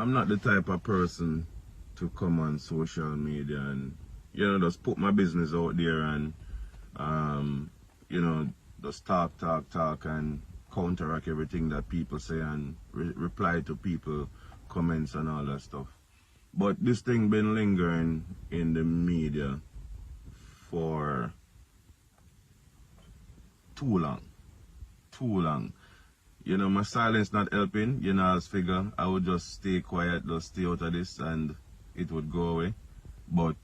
I'm not the type of person to come on social media and, you know, just put my business out there and, you know, just talk and counteract everything that people say and reply to people comments and all that stuff. But this thing been lingering in the media for too long. You know, my silence not helping. You know, as figure I would just stay quiet, just stay out of this, and it would go away. But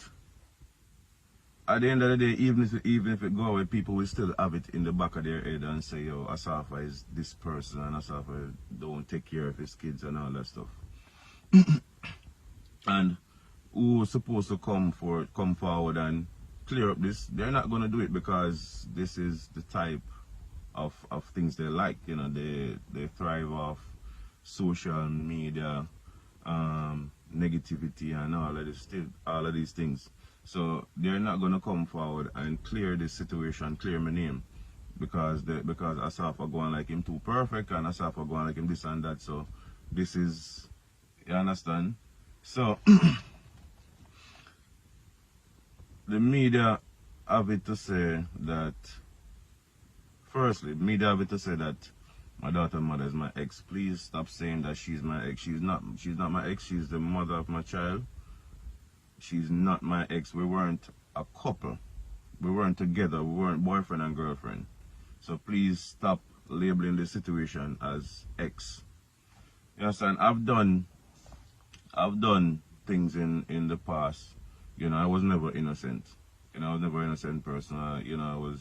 at the end of the day, even if it go away, people will still have it in the back of their head and say, yo, Asafa is this person and Asafa don't take care of his kids and all that stuff. And who's supposed to come forward and clear up this? They're not going to do it because this is the type of things they like. You know, they thrive off social media, negativity and all of these things. So they're not going to come forward and clear this situation, clear my name, because Asafa going like him too perfect and Asafa going like him this and that. So this is, you understand? So the media have it to say that, firstly, media have it to say that my daughter's mother is my ex. Please stop saying that she's my ex. She's not my ex. She's the mother of my child. She's not my ex. We weren't a couple. We weren't together. We weren't boyfriend and girlfriend. So please stop labeling the situation as ex. You understand? I've done things in the past. You know, I was never innocent. You know, I was never an innocent person. You know,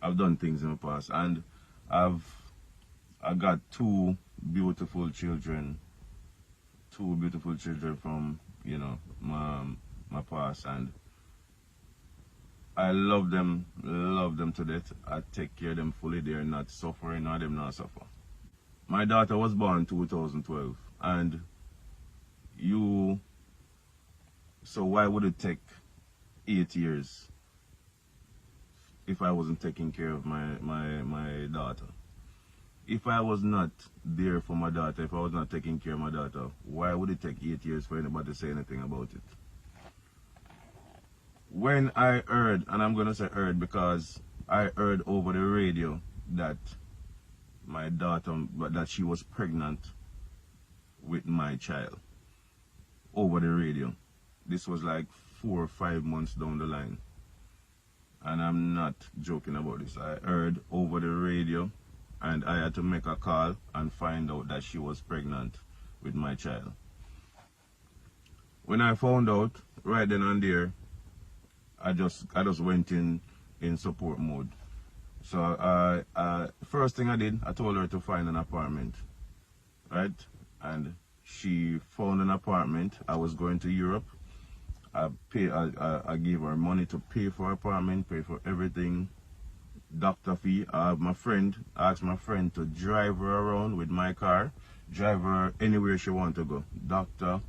I've done things in the past, and I got two beautiful children from, you know, my past, and I love them to death. I take care of them fully. They're not suffering, nor them not suffer. My daughter was born in 2012, and so why would it take 8 years if I wasn't taking care of my daughter? If I was not there for my daughter, if I was not taking care of my daughter, why would it take 8 years for anybody to say anything about it? When I heard, and I'm going to say heard because I heard over the radio that my daughter, that she was pregnant with my child, over the radio. This was like 4 or 5 months down the line. And I'm not joking about this. I heard over the radio, and I had to make a call and find out that she was pregnant with my child. When I found out, right then and there, I just went in support mode. So first thing I did, I told her to find an apartment, right? And she found an apartment. I was going to Europe. I gave her money to pay for apartment, pay for everything, doctor fee. I asked my friend to drive her around with my car, drive her anywhere she want to go, doctor,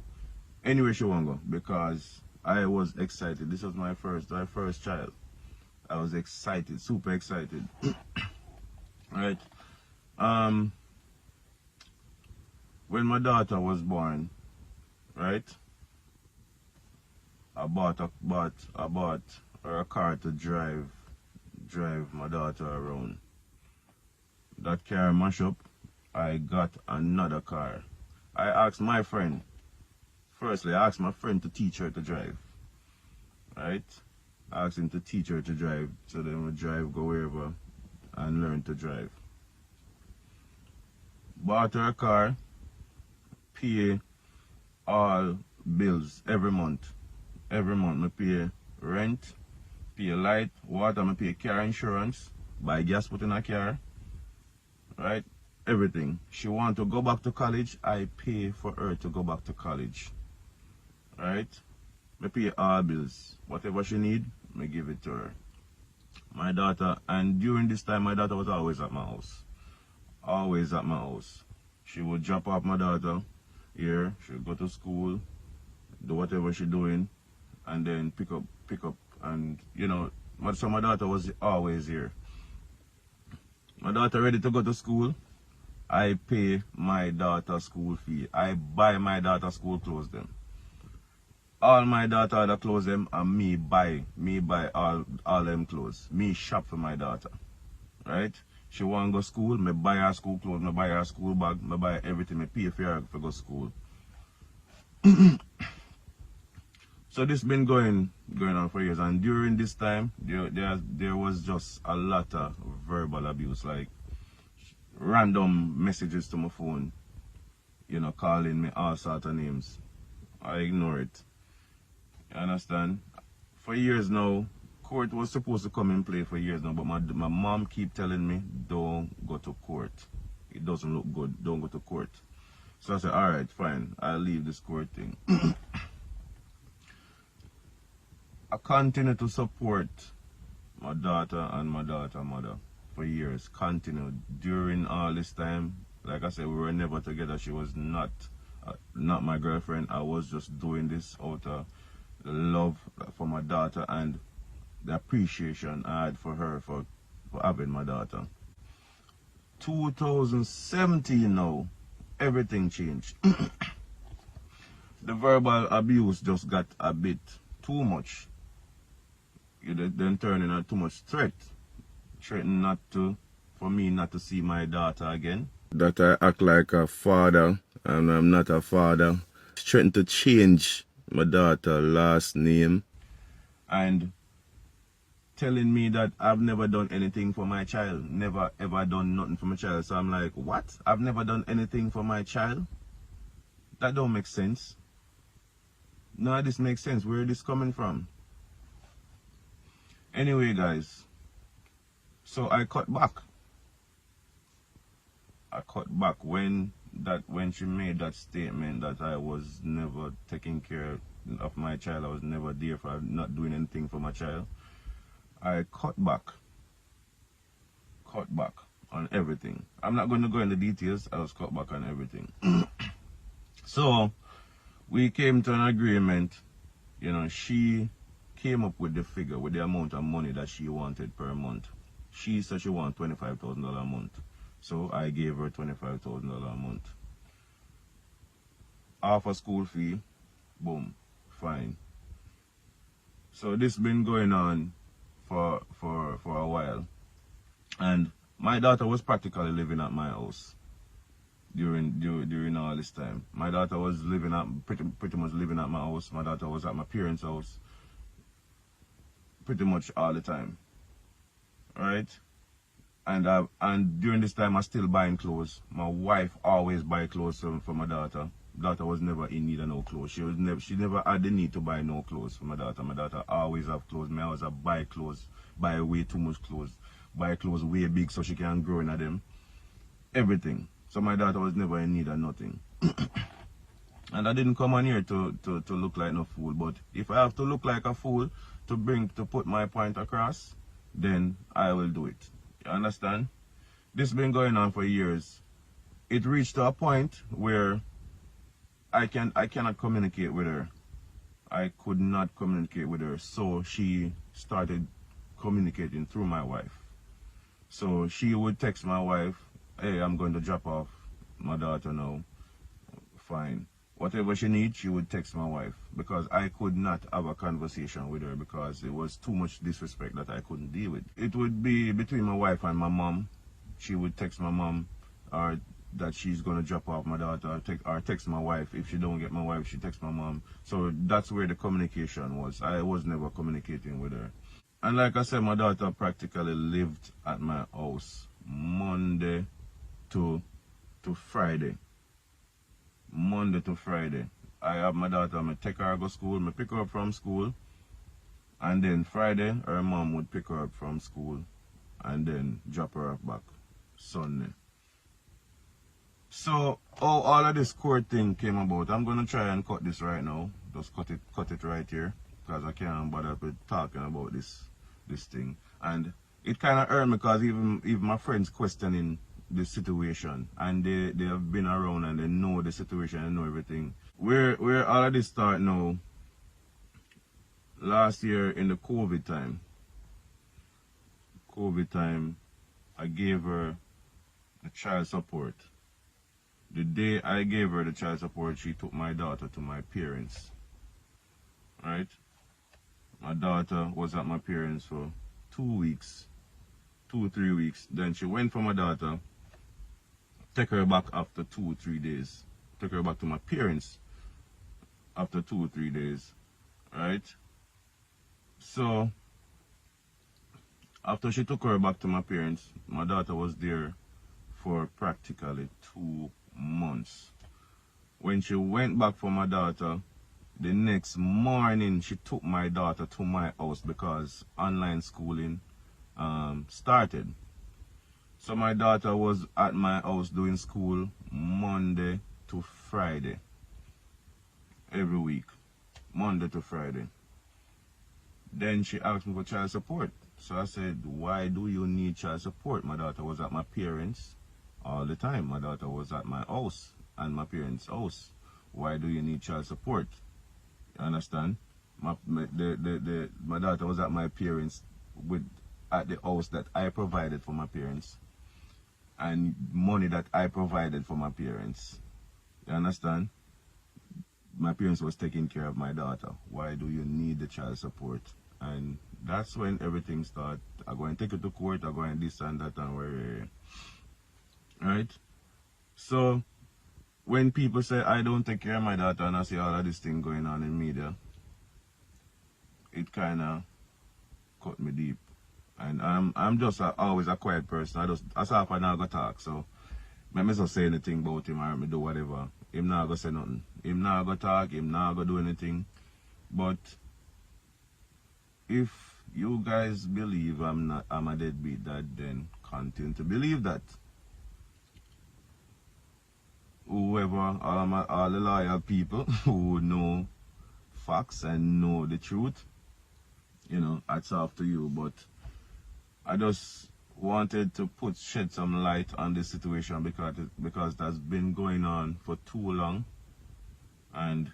anywhere she want to go, because I was excited. This was my first child. I was excited, super excited. Right. When my daughter was born, right, I bought her a car to drive my daughter around. That car mash up, I got another car. I asked my friend to teach her to drive. Right? I asked him to teach her to drive, so then we drive, go wherever, and learn to drive. Bought her a car, pay all bills every month. Every month I pay rent, pay light, water, I pay car insurance, buy gas put in a car, right? Everything. She want to go back to college, I pay for her to go back to college, right? I pay all bills. Whatever she need, I give it to her. My daughter, and during this time, my daughter was always at my house. Always at my house. She would drop off my daughter here, she would go to school, do whatever she doing, and then pick up, and you know, so my daughter was always here. My daughter ready to go to school, I pay my daughter school fee. I buy my daughter school clothes them. All my daughter other clothes them and me buy all them clothes. Me shop for my daughter. Right? She want to go school, me buy her school clothes, me buy her school bag, me buy everything, me pay for her to go school. So this been going on for years, and during this time there was just a lot of verbal abuse, like random messages to my phone, you know, calling me all sorts of names. I ignore it. You understand? For years now, court was supposed to come in play for years now, but my mom keep telling me, don't go to court. It doesn't look good. Don't go to court. So I said, all right, fine. I'll leave this court thing. I continue to support my daughter and my daughter's mother for years. Continued during all this time. Like I said, we were never together. She was not my girlfriend. I was just doing this out of love for my daughter and the appreciation I had for her for having my daughter. 2017 now, everything changed. The verbal abuse just got a bit too much. You then turning into too much threat. Threatening for me not to see my daughter again. That I act like a father and I'm not a father. Threatening to change my daughter's last name. And telling me that I've never done anything for my child. Never ever done nothing for my child. So I'm like, what? I've never done anything for my child? That don't make sense. None of this makes sense. Where is this coming from? Anyway, guys, so I cut back. I cut back when she made that statement that I was never taking care of my child. I was never there for not doing anything for my child. I cut back on everything. I'm not going to go into details. I was cut back on everything. So we came to an agreement. You know, she came up with the figure, with the amount of money that she wanted per month. She said she wanted $25,000 a month. So I gave her $25,000 a month. Half a school fee, boom, fine. So this been going on for a while. And my daughter was practically living at my house during all this time. My daughter was living at pretty much living at my house. My daughter was at my parents' house pretty much all the time, right? And during this time I still buying clothes. My wife always buy clothes for my daughter. Daughter was never in need of no clothes. She never had the need to buy no clothes for my daughter. My daughter always have clothes. Me always have buy clothes, buy way too much clothes, buy clothes way big so she can grow in them. Everything. So my daughter was never in need of nothing. And I didn't come on here to look like no fool, but if I have to look like a fool to put my point across, then I will do it. You understand? This has been going on for years. It reached to a point where I cannot communicate with her. I could not communicate with her, so she started communicating through my wife. So she would text my wife, hey, I'm going to drop off my daughter now. Fine. Whatever she needs, she would text my wife, because I could not have a conversation with her because it was too much disrespect that I couldn't deal with. It would be between my wife and my mom. She would text my mom or that she's going to drop off my daughter, or text my wife. If she don't get my wife, she texts my mom. So that's where the communication was. I was never communicating with her. And like I said, my daughter practically lived at my house Monday to Friday. Monday to Friday. I have my daughter, I take her to go school, I pick her up from school, and then Friday her mom would pick her up from school and then drop her off back Sunday. So how all of this court thing came about, I'm gonna try and cut this right now. Just cut it right here, because I can't bother with talking about this thing. And it kinda hurt me because even my friends questioning the situation, and they have been around and they know the situation and know everything. Where all of this start now, last year in the COVID time, I gave her the child support. The day I gave her the child support, she took my daughter to my parents. Right? My daughter was at my parents for 2 weeks, 2 or 3 weeks. Then she went for my daughter, take her back after 2 or 3 days. Took her back to my parents after 2 or 3 days. Right? So, after she took her back to my parents, my daughter was there for practically 2 months. When she went back for my daughter, the next morning she took my daughter to my house because online schooling started. So my daughter was at my house doing school Monday to Friday. Every week. Monday to Friday. Then she asked me for child support. So I said, why do you need child support? My daughter was at my parents all the time. My daughter was at my house and my parents' house. Why do you need child support? You understand? My daughter was at my parents at the house that I provided for my parents. And money that I provided for my parents. You understand? My parents was taking care of my daughter. Why do you need the child support? And that's when everything started. I'm going to take it to court. I'm going this and that and where. Right? So, when people say I don't take care of my daughter and I see all of this thing going on in media, it kind of cut me deep. And I'm just always a quiet person. Asafa now go talk. So, I may not say anything about him or me do whatever. Him not go say nothing. Him not go talk. Him not go do anything. But if you guys believe I'm a deadbeat dad, then continue to believe that. Whoever, all the loyal people who know facts and know the truth, you know, it's up to you. But I just wanted to shed some light on this situation because that's been going on for too long, and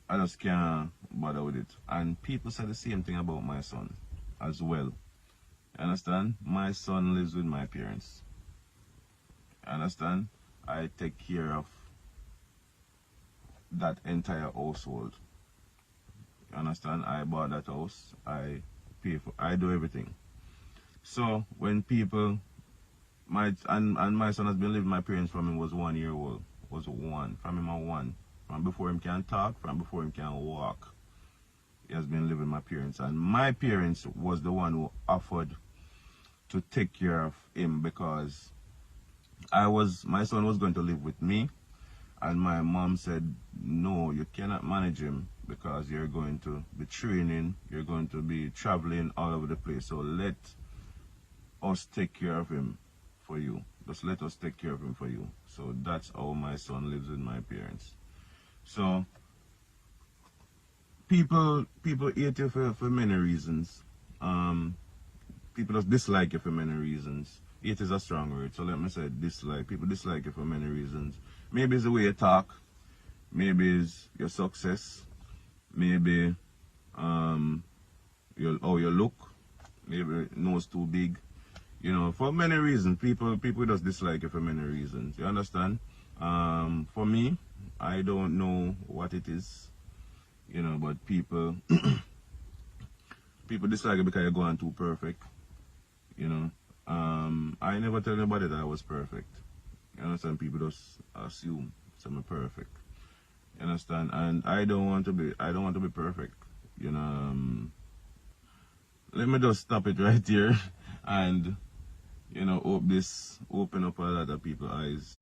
I just can't bother with it. And people say the same thing about my son as well. You understand? My son lives with my parents. You understand? I take care of that entire household. You understand? I bought that house. I pay for. I do everything. So when people, my son has been living with my parents from him was 1 year old. Was one. From him at one. From before him can talk. From before him can walk. He has been living with my parents, and my parents was the one who offered to take care of him because my son was going to live with me, and my mom said, no, you cannot manage him because you're going to be training, you're going to be traveling all over the place, so let us take care of him for you. Just let us take care of him for you. So that's how my son lives with my parents. So people hate you for many reasons. People just dislike you for many reasons. Hate is a strong word, so let me say dislike. People dislike you for many reasons. Maybe it's the way you talk. Maybe it's your success. Maybe how you look. Maybe nose too big. You know, for many reasons. People just dislike you for many reasons. You understand? For me, I don't know what it is. You know, but people dislike it because you're going too perfect. You know, I never tell anybody that I was perfect. You understand? People just assume I'm perfect. You understand? And I don't want to be perfect. You know, let me just stop it right here, and you know, open up a lot of people's eyes.